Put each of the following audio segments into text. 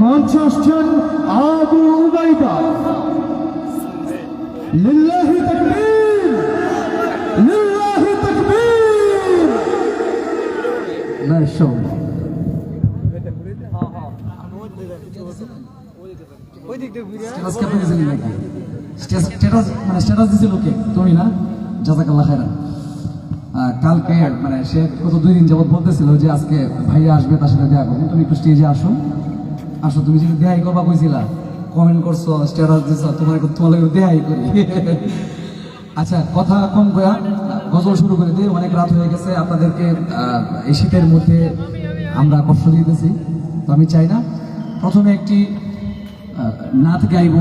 মঞ্চে আসছেন আবু উবাইদা। লিল্লাহি তাকবীর, লিল্লাহি তাকবীর। মাশাআল্লাহ। স্ট্যাটাস দিছিল কে? তুমি না? জাযাকাল্লাহ খাইরান। কালকে মানে সে গত 2 দিন যাবত বলতেছিল যে আজকে ভাইয়া আসবে, তার সাথে দেখা করবো। তুমি একটু স্টেজে আসো, আসো। তুমি যদি দেখাই করবা কইছিলা, কমেন্ট করছো, স্ট্যাটাস দিছো, তোমার দেখাই করি। আচ্ছা, কথা কম কয়া গজল শুরু করে দিই। অনেক রাত হয়ে গেছে, আপনাদেরকে এই শীতের মধ্যে আমরা কষ্ট দিতেছি, তো আমি চাই না। প্রথমে একটি নাচ গাইব,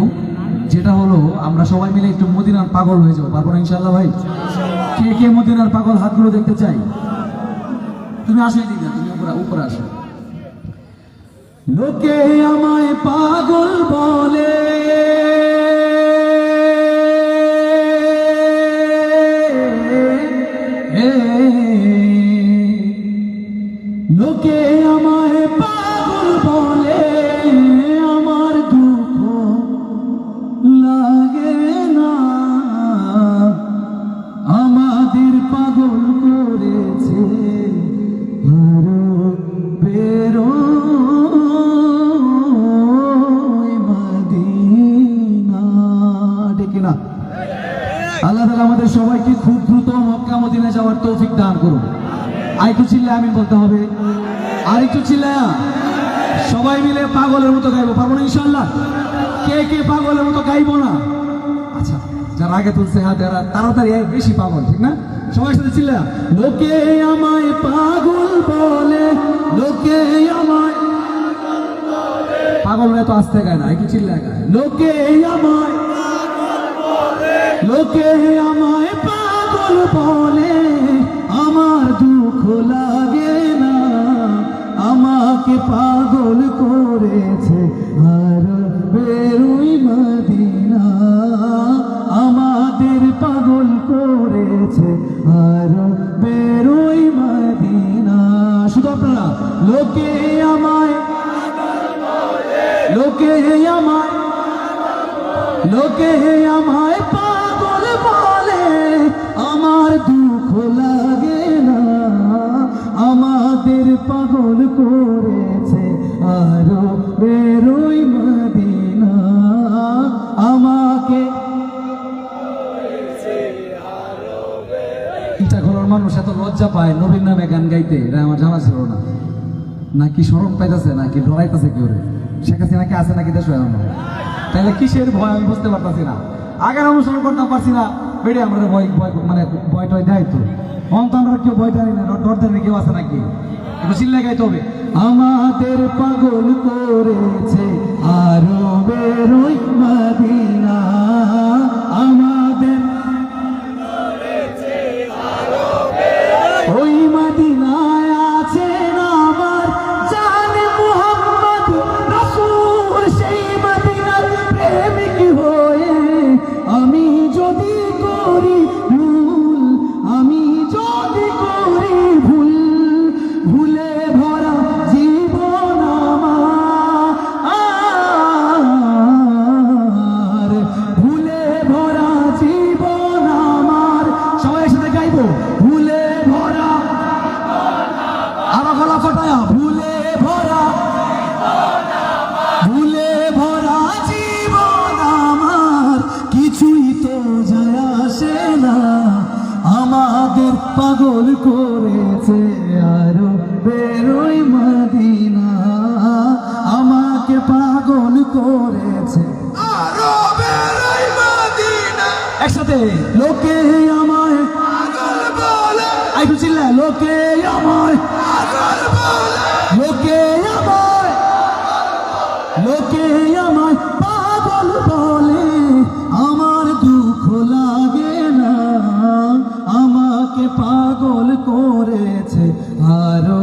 যেটা হলো আমরা সবাই মিলে একটু মদিনার পাগল হয়ে যাবো। পারবো না ইনশাল্লাহ ভাই? কে কে মদিনার পাগল হাতগুলো দেখতে চাই? তুমি আসো এদিকে, তুমি উপরে আসো। লোকে আমায় পাগল বলে, লোকে আমায় পাগল বলে, আমার দুঃখ লাগে না। আমাদের পাগল করেছে মদিনা। ডেকে না। আল্লাহ তাআলা আমাদের সবাইকে খুব দ্রুত মক্কা মদিনা যাওয়ার তৌফিক দান করুন। আরেকটু চিল্লায় আমিন বলতে হবে, আরেকটু চিল্লায়া সবাই মিলে পাগলের মতো গাইবো। পারবো না ইনশাআল্লাহ? কে কে পাগলের মতো গাইবো না? আচ্ছা, যারা আগে তুলছে হাত, যারা তাড়াতাড়ি বেশি পাগল, ঠিক না? সবাই সাথে চিল্লা। লোকে আমায় পাগল বলে, লোকে আমায় পাগল তো আসতে গায় না, একটু চিল্লা গায়। লোকে আমায়, লোকে আমায় পাগল বলে, আমার দুঃখ লাগে না। আমাকে পাগল করেছে আর বেরোই মদিনা। আমাদের পাগল করেছে আর বেরোই মদিনা। শুধু আপনারা লোকে আমায়, লোকে আমায়, লোকে আমায় পাগল বলে, আমার দুঃখ লাগে না। আমাদের পাগল করেছে আরো বেরোই মদিনা। আমাকে ইচ্ছা করার মানুষ এত লজ্জা পায় নবীর নামে গান গাইতে, এটা আমার জানা ছিল না। নাকি শরম পাইতেছে, নাকি ডরাইতেছে কেউ রে? শেখ হাসিনা কি আছে নাকি দেশ? তাহলে কিসের ভয় আমি বুঝতে পারতাছি না। আগের অনুসরণ করতে পারছি না, বেড়ে আমরা ভয় ভয় মানে ভয় টয় দেয় তো। অন্ত আমরা কেউ ভয় জানি না, ডর জানি কেউ আছে নাকি? একটু চিল্লা গাইতে হবে। আমাদের পাগল করেছে আরো বেরোই মদিনা। আমাদের ওই মদিনায় আছেন আমার জানে মুহাম্মদ রাসূল। সেই মদিনার প্রেমিক হয়ে আমি যদি করি ভুল, আমি যদি করি ভুল, ভুলে ভরা জীবন আমার, ভুলে ভরা জীবন আমার। সবাই সাথে গাইবো, ভুলে ভরা, আরো গলা ফটায়া, ভুলে ভরা, ভুলে ভরা জীবন আমার। কিছুই তো যায় আসে না, আমাদের পাগল করেছে আরো বেরোই মদিনা। আমাকে পাগল করেছে আরো বেরোই মদিনা। একসাথে লোকে আমায় পাগল বলে, আইকু চিল্লা। লোকে আমায় পাগল বলে, লোকে আমায়, লোকে আমায় পাগল বলে, আমার দুঃখ লাগে না। আমাকে পাগল করেছে আরো